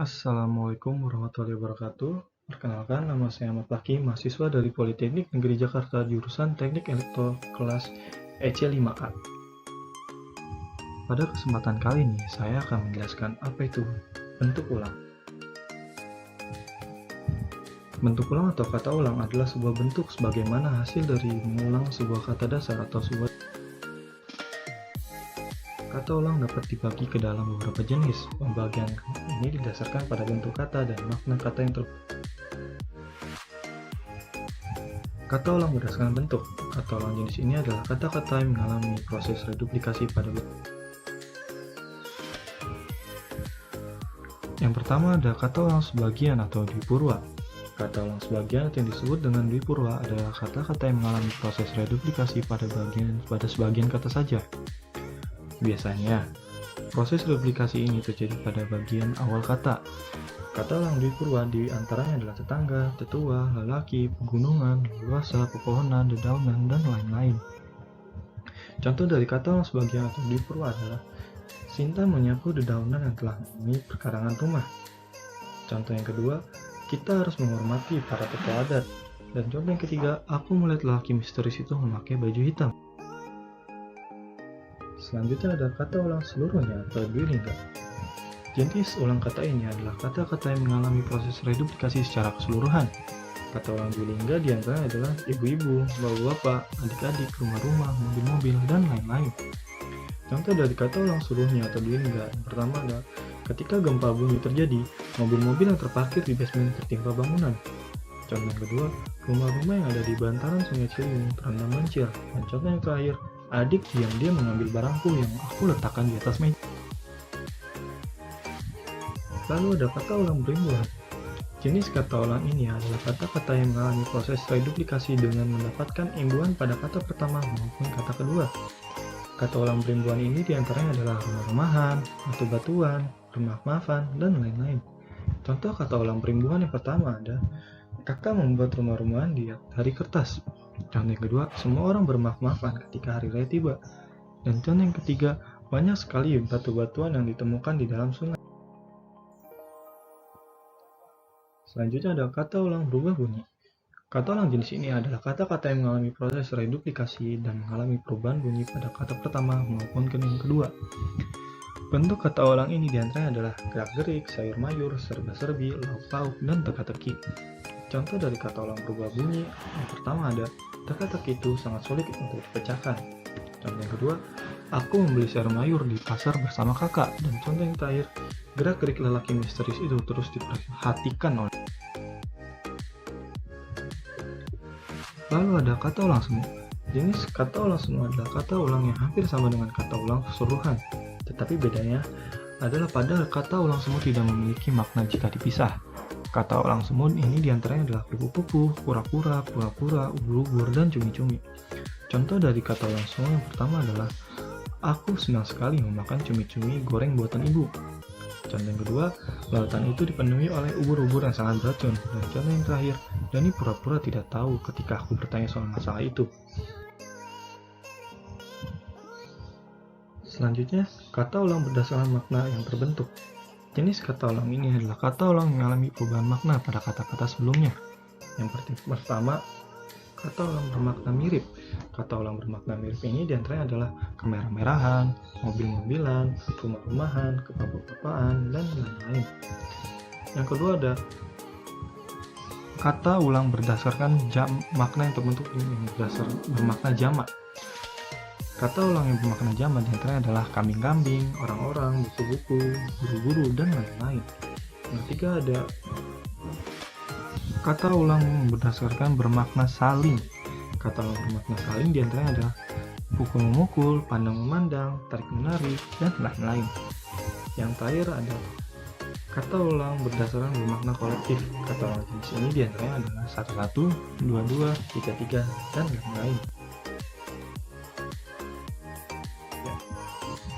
Assalamualaikum warahmatullahi wabarakatuh. Perkenalkan, nama saya Ahmad Fakih, mahasiswa dari Politeknik Negeri Jakarta, jurusan Teknik Elektro kelas EC5A. Pada kesempatan kali ini, saya akan menjelaskan apa itu bentuk ulang. Bentuk ulang atau kata ulang adalah sebuah bentuk sebagaimana hasil dari mengulang sebuah kata dasar atau sebuah kata ulang dapat dibagi ke dalam beberapa jenis. Pembagian ini didasarkan pada bentuk kata dan makna kata yang Kata ulang berdasarkan bentuk. Kata ulang jenis ini adalah kata-kata yang mengalami proses reduplikasi pada bentuk. Yang pertama ada kata ulang sebagian atau dwipurwa. Kata ulang sebagian atau yang disebut dengan dwipurwa adalah kata-kata yang mengalami proses reduplikasi pada sebagian kata saja. Biasanya, proses reduplikasi ini terjadi pada bagian awal kata. Kata ulang dwipurwa di antaranya adalah tetangga, tetua, lelaki, pegunungan, leluasa, pepohonan, dedaunan, dan lain-lain. Contoh dari kata ulang sebagian atau dwipurwa adalah Sinta menyapu dedaunan yang telah memenuhi perkarangan rumah. Contoh yang kedua, kita harus menghormati para tokoh adat. Dan contoh yang ketiga, aku melihat lelaki misterius itu memakai baju hitam. Selanjutnya ada kata ulang seluruhnya atau dwilingga. Jenis ulang kata ini adalah kata-kata yang mengalami proses reduplikasi secara keseluruhan. Kata ulang dwilingga diantaranya adalah ibu-ibu, bapak-bapak, adik-adik, rumah-rumah, mobil-mobil, dan lain-lain. Contoh dari kata ulang seluruhnya atau dwilingga yang pertama adalah ketika gempa bumi terjadi, mobil-mobil yang terparkir di basement tertimpa bangunan. Contoh yang kedua, rumah-rumah yang ada di bantaran Sungai Ciliwung terendam banjir. Dan contoh yang terakhir, adik diam-diam mengambil barangku yang aku letakkan di atas meja. Lalu ada kata ulang berimbuhan. Jenis kata ulang ini adalah kata-kata yang mengalami proses reduplikasi dengan mendapatkan imbuhan pada kata pertama maupun kata kedua. Kata ulang berimbuhan ini diantaranya adalah rumah-rumahan, batu-batuan, rumah-maafan, dan lain-lain. Contoh kata ulang berimbuhan yang pertama ada kakak membuat rumah-rumahan dari kertas. Contoh yang kedua, semua orang bermaaf-maafan ketika hari raya tiba. Dan contoh yang ketiga, banyak sekali batu-batuan yang ditemukan di dalam sungai. Selanjutnya ada kata ulang berubah bunyi. Kata ulang jenis ini adalah kata-kata yang mengalami proses reduplikasi dan mengalami perubahan bunyi pada kata pertama maupun yang kedua. Bentuk kata ulang ini diantaranya adalah gerak-gerik, sayur-mayur, serba-serbi, lauk-pauk, dan teka-teki. Contoh dari kata ulang berubah bunyi yang pertama ada teka-teki itu sangat sulit untuk dipecahkan. Contoh yang kedua, aku membeli sayur mayur di pasar bersama kakak. Dan contoh yang terakhir, gerak-gerik lelaki misterius itu terus diperhatikan oleh. Lalu ada kata ulang semu. Jenis kata ulang semu adalah kata ulang yang hampir sama dengan kata ulang keseluruhan. Tetapi bedanya adalah pada kata ulang semu tidak memiliki makna jika dipisah. Kata ulang semu ini diantaranya adalah kupu-kupu, kura-kura, pura-pura, ubur-ubur, dan cumi-cumi. Contoh dari kata ulang semu yang pertama adalah aku senang sekali memakan cumi-cumi goreng buatan ibu. Contoh yang kedua, lautan itu dipenuhi oleh ubur-ubur yang sangat beracun. Dan contoh yang terakhir, Dani pura-pura tidak tahu ketika aku bertanya soal masalah itu. Selanjutnya, kata ulang berdasarkan makna yang terbentuk. Jenis kata ulang ini adalah kata ulang yang mengalami perubahan makna pada kata-kata sebelumnya. Yang pertama, kata ulang bermakna mirip. Kata ulang bermakna mirip ini diantaranya adalah kemerah-merahan, mobil-mobilan, rumah-rumahan, kepapa-papaan, dan lain-lain. Yang kedua ada kata ulang berdasarkan makna yang terbentuk ini bermakna jamak. Kata ulang yang bermakna jamak diantaranya adalah kambing-kambing, orang-orang, buku-buku, guru-guru, dan lain-lain. Yang ketiga ada kata ulang berdasarkan bermakna saling. Kata ulang bermakna saling diantaranya adalah pukul-memukul, pandang-memandang, tarik-menarik, dan lain-lain. Yang terakhir ada kata ulang berdasarkan bermakna kolektif. Kata ulang jenis ini diantaranya adalah 11, 22, 33, dan lain-lain.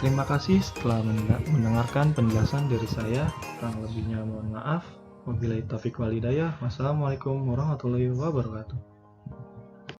Terima kasih setelah mendengarkan penjelasan dari saya. Kurang lebihnya mohon maaf. Wabillahi taufiq wal hidayah. Wassalamualaikum warahmatullahi wabarakatuh.